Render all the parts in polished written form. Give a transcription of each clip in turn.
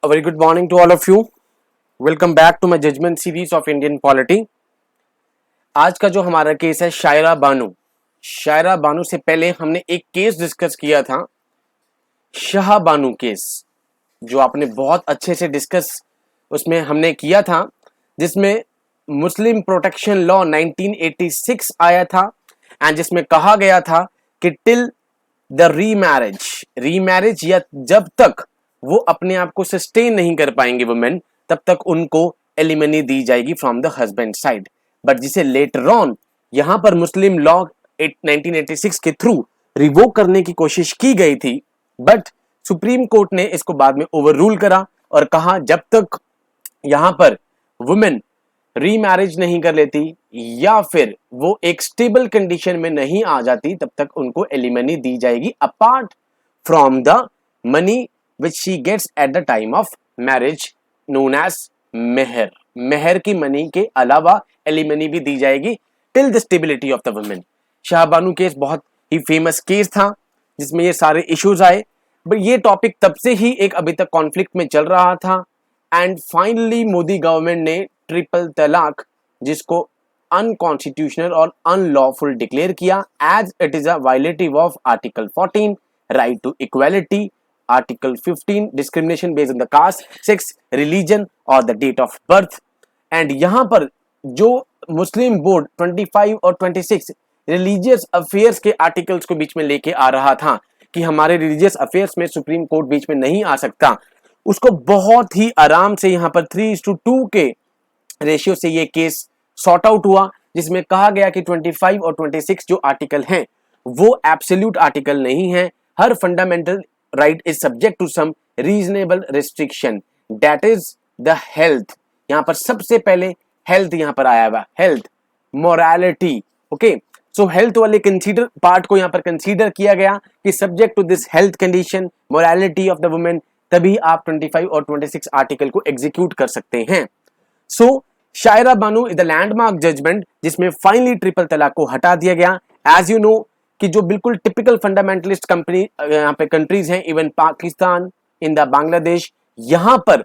A very good morning to all of you. Welcome back to my judgment series of Indian polity. आज का जो हमारा case है शायरा बानू से पहले हमने एक केस डिस्कस किया था, शाह बानू केस, जो आपने बहुत अच्छे से डिस्कस उसमें हमने किया था, जिसमें मुस्लिम प्रोटेक्शन लॉ 1986 आया था एंड जिसमें कहा गया था कि टिल द रीमैरिज या जब तक वो अपने आप को सस्टेन नहीं कर पाएंगे वुमेन, तब तक उनको एलिमनी दी जाएगी from the husband side. But जिसे लेटर ऑन यहां पर मुस्लिम लॉ 1986 के थ्रू रिवोक करने की कोशिश की गई थी, बट सुप्रीम कोर्ट ने इसको बाद में ओवर रूल करा और कहा जब तक यहां पर वुमेन रीमैरिज नहीं कर लेती या फिर वो एक स्टेबल कंडीशन में नहीं आ जाती, तब तक उनको एलिमनी दी जाएगी apart from the money which she gets at the time of marriage known as मेहर की मनी के अलावा एलिमनी भी दी जाएगी till the stability of the women. Shahbano case बहुत ही फेमस केस था जिसमें ये सारे इश्यूज आए, बट ये टॉपिक तब से ही एक अभी तक कॉन्फ्लिक्ट में चल रहा था एंड फाइनली मोदी गवर्नमेंट ने ट्रिपल तलाक, जिसको अनकॉन्स्टिट्यूशनल और अनलॉफुल डिक्लेयर किया as it is a violative of article 14 right to equality, Article 15 discrimination based on the caste, sex, religion or the date of birth। And यहां पर जो मुस्लिम board 25 और 26 religious affairs के articles को बीच में लेके आ रहा था कि हमारे रिलीजियस अफेयर्स में सुप्रीम कोर्ट बीच में नहीं आ सकता, उसको बहुत ही आराम से यहां पर 3:2 के रेशियो से ये केस सॉर्ट आउट हुआ, जिसमें कहा गया कि 25 और 26 जो आर्टिकल हैं वो एब्सोल्यूट आर्टिकल नहीं है। हर fundamental right is subject to some reasonable restriction, that is the health। यहां पर सबसे पहले हेल्थ यहां पर आया हुआ, health, morality, okay. So health वाले कंसीडर पार्ट को यहां पर कंसीडर किया गया कि subject to this health condition, morality of the women, तभी आप 25 और 26 आर्टिकल को एग्जीक्यूट कर सकते हैं। सो शायरा बानू इज द लैंडमार्क जजमेंट जिसमें फाइनली ट्रिपल तलाक को हटा दिया गया। एज यू नो कि जो बिल्कुल टिपिकल फंडामेंटलिस्ट कंपनी यहाँ पे कंट्रीज हैं, even Pakistan, in the Bangladesh, यहाँ पर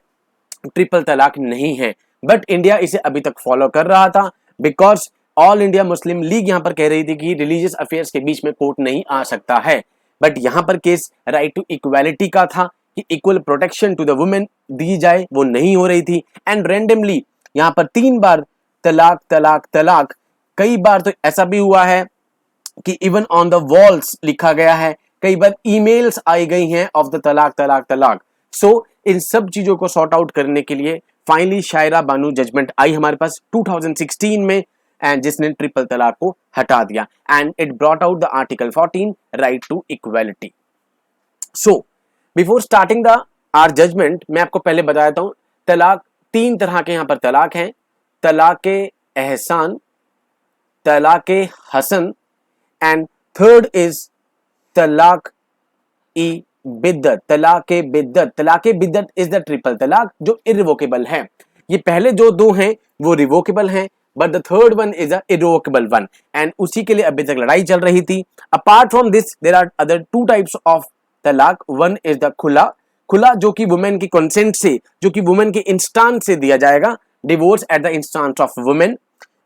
ट्रिपल तलाक नहीं है, बट इंडिया इसे अभी तक फॉलो कर रहा था because all India Muslim league यहाँ पर कह रही थी कि रिलीजियस अफेयर्स के बीच में कोर्ट नहीं आ सकता है। बट यहाँ पर केस राइट टू इक्वालिटी का था कि equal protection to the women दी जाए, वो नहीं हो रही थी एंड रेंडमली यहाँ पर 3 बार तलाक तलाक तलाक, कई बार तो ऐसा भी हुआ है कि इवन ऑन द वॉल्स लिखा गया है, कई बार ईमेल्स आई गई हैं ऑफ द तलाक तलाक तलाक। सो इन सब चीजों को सॉर्ट आउट करने के लिए फाइनली शायरा बानू जजमेंट आई हमारे पास 2016 में एंड जिसने ट्रिपल तलाक को हटा दिया and it brought out the article 14 right to equality. So before starting the are judgement मैं आपको पहले बता देता हूं, तलाक 3 तरह के यहां पर तलाक हैं, तलाके एहसान, तलाके हसन एंड थर्ड इज तलाक ई बिद्दत। तलाके बिद्दत इज द ट्रिपल तलाक जो इरिवोकेबल है। ये पहले जो 2 हैं वो रिवोकेबल हैं, but the third one is a irrevocable one and उसी के लिए अभी तक लड़ाई चल रही थी। Apart from this there are other 2 types of talaq. One is the khula जो कि वुमेन की कंसेंट से, जो कि वुमेन के इंस्टांस से दिया जाएगा, divorce at the instance of women.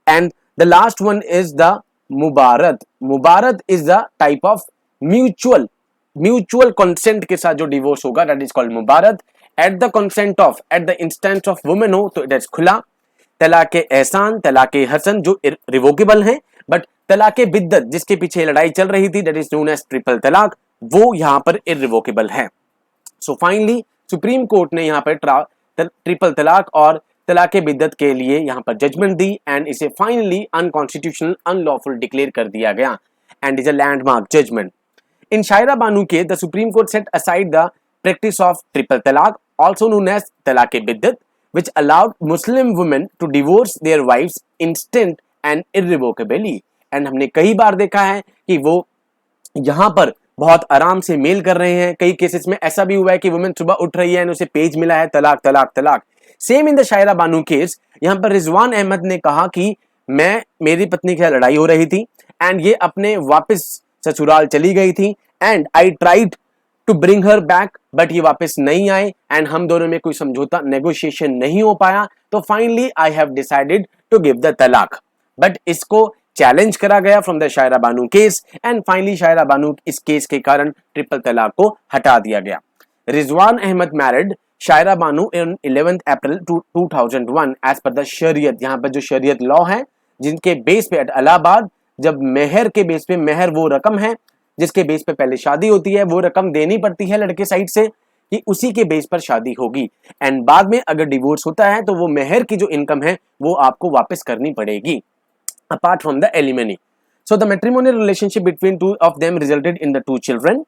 And the last one is the मुबारत is the type of mutual consent के साथ जो डिवोर्स होगा, दैट इज कॉल्ड मुबारत। At the instance of women हो तो इट इज खुला। तलाके एहसान, तलाके हसन जो रिवोकेबल है, बट तलाके बिद्दत जिसके पीछे लड़ाई चल रही थी, that is known as triple talaq, वो यहां पर इरिवोकेबल है। सो फाइनली सुप्रीम कोर्ट ने यहां पर ट्रिपल तलाक और तलाके बिद्दत के लिए यहां पर जजमेंट दी एंड इसे फाइनली अनकॉन्स्टिट्यूशनल अनलॉफुल डिक्लेयर कर दिया गया and is a landmark judgment. In Shayara Bano के the Supreme Court set aside the practice of triple talaq, also known as तलाके बिद्दत, which allowed Muslim women to divorce their wives instant and irrevocably। And हमने कई बार देखा है कि वो यहां पर बहुत आराम से मेल कर रहे हैं। कई केसेस में ऐसा भी हुआ है कि वुमेन सुबह उठ रही है और उसे पेज मिला है talaq talaq talaq. Same in the Shayara Bano case, यहां पर रिजवान अहमद ने कहा कि मेरी पत्नी के साथ लड़ाई हो रही थी एंड ये अपने वापस ससुराल चली गई थी and I tried to bring her back, but ये वापस नहीं आए एंड हम दोनों में कोई समझौता नेगोशिएशन नहीं हो पाया, तो finally I have decided to give the talaq. But इसको चैलेंज करा गया from the Shayara Bano case and finally Shayara Bano इस केस के कारण ट्रिपल तलाक को हटा दिया गया। Rizwan Ahmed married Shayara Bano in 11 April 2001 as per the Shariat. यहाँ पर जो शरीयत लॉ है जिनके बेस पे इलाहाबाद, जब मेहर के बेस पे, मेहर वो रकम है जिसके बेस पे पहले शादी होती है, वो रकम देनी पड़ती है लड़के साइड से कि उसी के बेस पर शादी होगी एंड बाद में अगर डिवोर्स होता है तो वो मेहर की जो इनकम है वो आपको वापस करनी पड़ेगी apart from the alimony. So the matrimonial relationship between two of them resulted in the two children.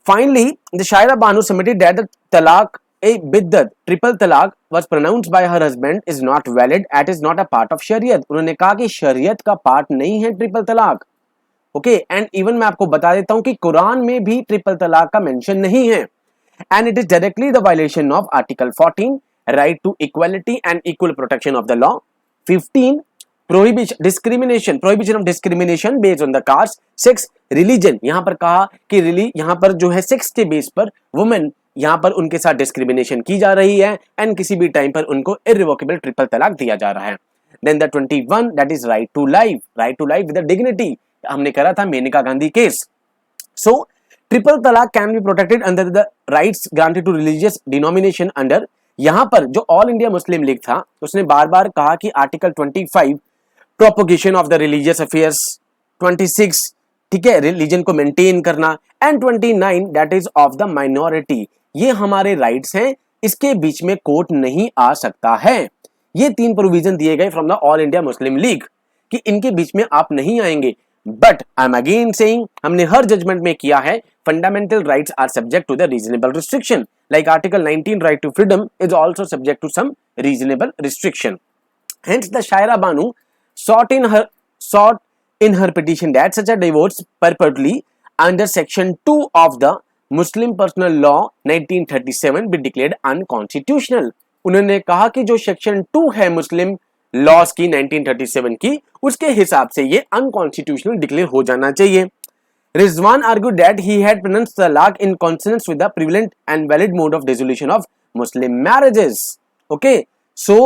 Finally, the Shaira Banu submitted that the talaq, a biddat, triple talaq was pronounced by her husband is not valid, it is not a part of शरीयत। उन्होंने कहा कि शरीयत का part नहीं है triple तलाक। Okay, and even मैं आपको बता देता हूं कि कुरान में भी ट्रिपल तलाक का मेंशन नहीं है and it is directly the violation of article 14 right to equality and equal protection of the law. 15 prohibition of discrimination based on the caste, sex, religion। यहां पर कहा कि यहां पर जो है सेक्स के बेस पर वुमेन यहां पर उनके साथ डिस्क्रिमिनेशन की जा रही है एंड किसी भी टाइम पर उनको इररिवोकेबल ट्रिपल तलाक दिया जा रहा है। Then the 21 that is right to life with dignity. हमने करा था Maneka Gandhi case. So triple talaq can be protected under the rights granted to religious denomination under. यहां पर जो ऑल इंडिया मुस्लिम लीग था उसने बार बार कहा कि article 25 propagation of the religious affairs, 26 ठीक है रिलीजन को मेंटेन करना and 29 that is of the minority, ये हमारे राइट्स हैं, इसके बीच में कोर्ट नहीं आ सकता है। ये 3 प्रोविजन दिए गए from the all India Muslim League कि इनके बीच में आप नहीं आएंगे। But I am again saying, हमने हर जजमेंट में किया है fundamental rights are subject to the reasonable restriction, like article 19 right to freedom is also subject to some reasonable restriction. Hence the Shaira Banu sought in her petition that such a divorce purportedly under section 2 of the Muslim Personal Law 1937 be declared unconstitutional। उन्होंने कहा कि जो section 2 है मुस्लिम laws की 1937 की, उसके हिसाब से ये अनकॉन्स्टिट्यूशनल डिक्लेयर हो जाना चाहिए। Rizwan argued that he had pronounced talaq in consonance with the prevalent and valid mode of dissolution of Muslim marriages। Okay, so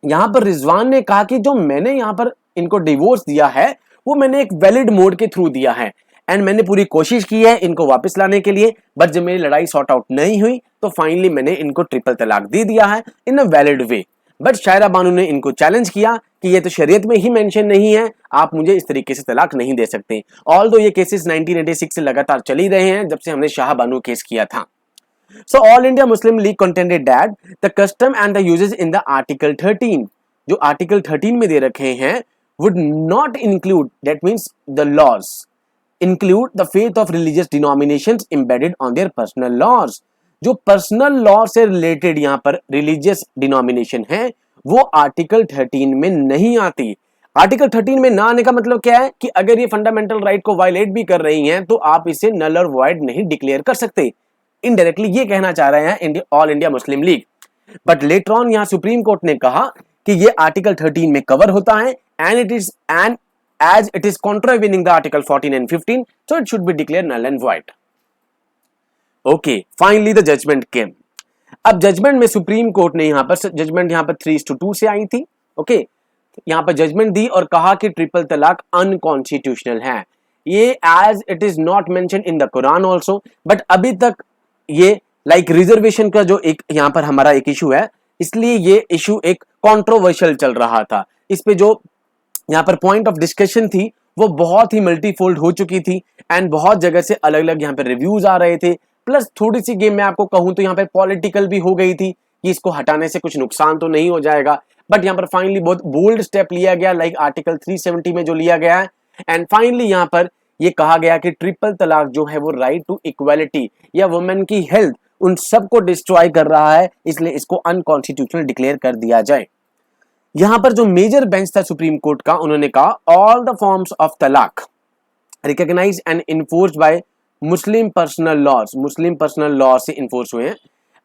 यहां पर रिजवान ने कहा कि जो मैंने यहां पर इनको डिवोर्स दिया है वो मैंने एक वैलिड मोड के थ्रू दिया है एंड मैंने पूरी कोशिश की है इनको वापस लाने के लिए, बट जब मेरी लड़ाई सॉर्ट आउट नहीं हुई तो फाइनली मैंने इनको ट्रिपल तलाक दे दिया है इन अ वैलिड वे। बट शायरा बानू ने इनको चैलेंज किया कि ये तो शरीयत में ही मेंशन नहीं है, आप मुझे इस तरीके से तलाक नहीं दे सकते। ऑल्दो ये केसेस 1986 से लगातार चल ही रहे हैं जब से हमने शाह बानू केस किया था। So All India Muslim League contended that the custom and the uses in the Article 13 जो Article 13 में दे रखे हैं would not include, that means the laws include the faith of religious denominations embedded on their personal laws। जो personal law से related यहाँ पर religious denomination है वो आर्टिकल 13 में नहीं आती। आर्टिकल 13 में ना आने का मतलब क्या है कि अगर ये फंडामेंटल राइट को वायलेट भी कर रही हैं तो आप इसे नल और वॉइड नहीं डिक्लेयर कर सकते। इनडायरेक्टली ये कहना चाह रहे हैं all India Muslim league. But later on यहां सुप्रीम कोर्ट ने कहा कि ये आर्टिकल 13 में कवर होता है and as it is contravening the article 14 and 15 so it should be declared null and void। Okay, finally the judgment came। अब judgement में सुप्रीम कोर्ट ने यहां पर जजमेंट यहां पर 3:2 से आई थी। ओके, यहां पर जजमेंट दी और कहा कि ट्रिपल तलाक अनकॉन्स्टिट्यूशनल है। ये as it is not mention in the Quran also, but अभी तक ये लाइक रिजर्वेशन का जो एक यहाँ पर हमारा एक इशू है, इसलिए ये इशू एक कंट्रोवर्शियल चल रहा था। इस पे जो यहाँ पर पॉइंट ऑफ डिस्कशन थी वो बहुत ही मल्टीफोल्ड हो चुकी थी एंड बहुत जगह से अलग अलग यहाँ पे रिव्यूज आ रहे थे। प्लस थोड़ी सी गेम में आपको कहूं तो यहाँ पे पॉलिटिकल भी हो गई थी कि इसको हटाने से कुछ नुकसान तो नहीं हो जाएगा, बट यहाँ पर फाइनली बहुत बोल्ड स्टेप लिया गया लाइक आर्टिकल 370 में जो लिया गया है एंड फाइनली यहाँ पर ये कहा गया कि ट्रिपल तलाक जो है वो राइट टू इक्वालिटी या वुमेन की हेल्थ उन सबको डिस्ट्रॉय कर रहा है, इसलिए इसको अनकॉन्स्टिट्यूशनल डिक्लेयर कर दिया जाए। यहां पर जो मेजर बेंच था सुप्रीम कोर्ट का, उन्होंने कहा all the forms of talaq recognised and enforced by Muslim personal laws, Muslim personal law से इन्फोर्स हुए हैं,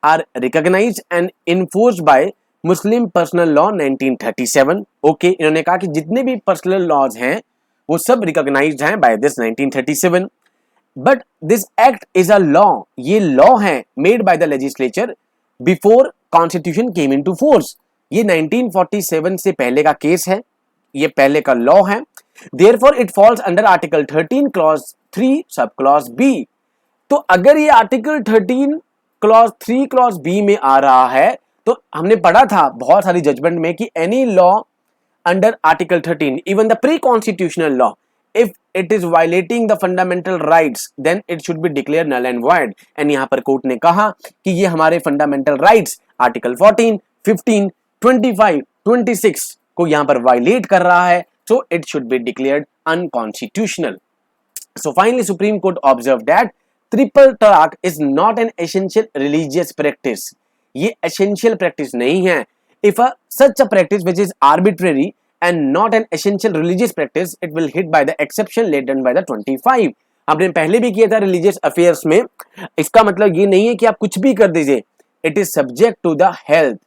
are recognised and enforced by Muslim personal law 1937। Okay, इन्होंने कहा कि जितने भी पर्सनल लॉज हैं वो सब रिकॉग्नाइज्ड हैं by this 1937 but this act is a law, ये लॉ है made by the legislature before constitution came into force. ये 1947 से पहले का केस है, ये पहले का लॉ है। Therefore it falls under article 13 clause 3 sub clause B. तो अगर ये आर्टिकल 13 क्लॉज 3 क्लॉज बी में आ रहा है, तो हमने पढ़ा था बहुत सारी जजमेंट में कि any law under article 13 even the pre constitutional law if it is violating the fundamental rights then it should be declared null and void। And यहां पर कोर्ट ने कहा कि ये हमारे फंडामेंटल राइट्स आर्टिकल 14, 15, 25, 26 को यहां पर वायलेट कर रहा है, so it should be declared unconstitutional। So finally Supreme Court observed that triple talaq is not an essential religious practice। ये essential practice नहीं है। If such a practice which is arbitrary and not an essential religious practice, it will hit by the exception laid down by the 25। आपने पहले भी किया था religious affairs में। इसका मतलब ये नहीं है कि आप कुछ भी कर दीजिए, it is subject to the health,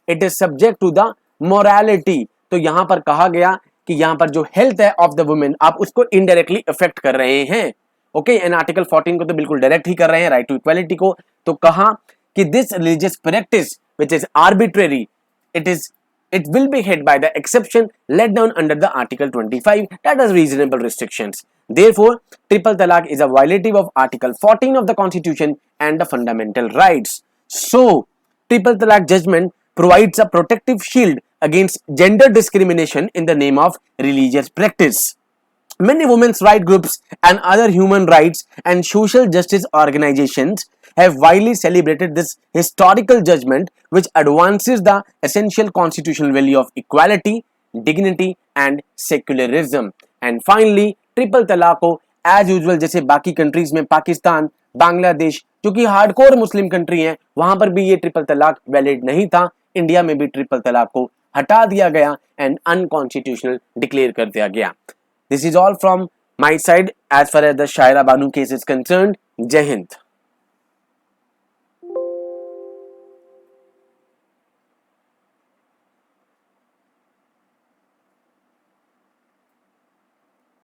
it is subject to the morality. तो यहां पर कहा गया कि यहां पर जो हेल्थ है ऑफ द वुमेन, आप उसको इनडायरेक्टली इफेक्ट कर रहे हैं। ओके, एंड आर्टिकल 14 को तो बिल्कुल डायरेक्ट ही कर रहे हैं, राइट टू इक्वालिटी को। तो कहा कि this religious practice which is arbitrary, it will be hit by the exception laid down under the article 25, that is reasonable restrictions। Therefore triple talaq is a violative of article 14 of the constitution and the fundamental rights। So triple talaq judgment provides a protective shield against gender discrimination in the name of religious practice। Many women's rights groups and other human rights and social justice organizations have widely celebrated this historical judgment which advances the essential constitutional value of equality, dignity and secularism। And finally triple तलाक को as usual जैसे बाकी countries में पाकिस्तान, बांग्लादेश जो कि hardcore Muslim country हैं, वहां पर भी ये ट्रिपल तलाक वैलिड नहीं था। इंडिया में भी ट्रिपल तलाक को हटा दिया गया एंड अनकॉन्स्टिट्यूशनल डिक्लेयर कर दिया गया। This is all from my side as far as the Shaira Banu case is concerned। जय हिंद।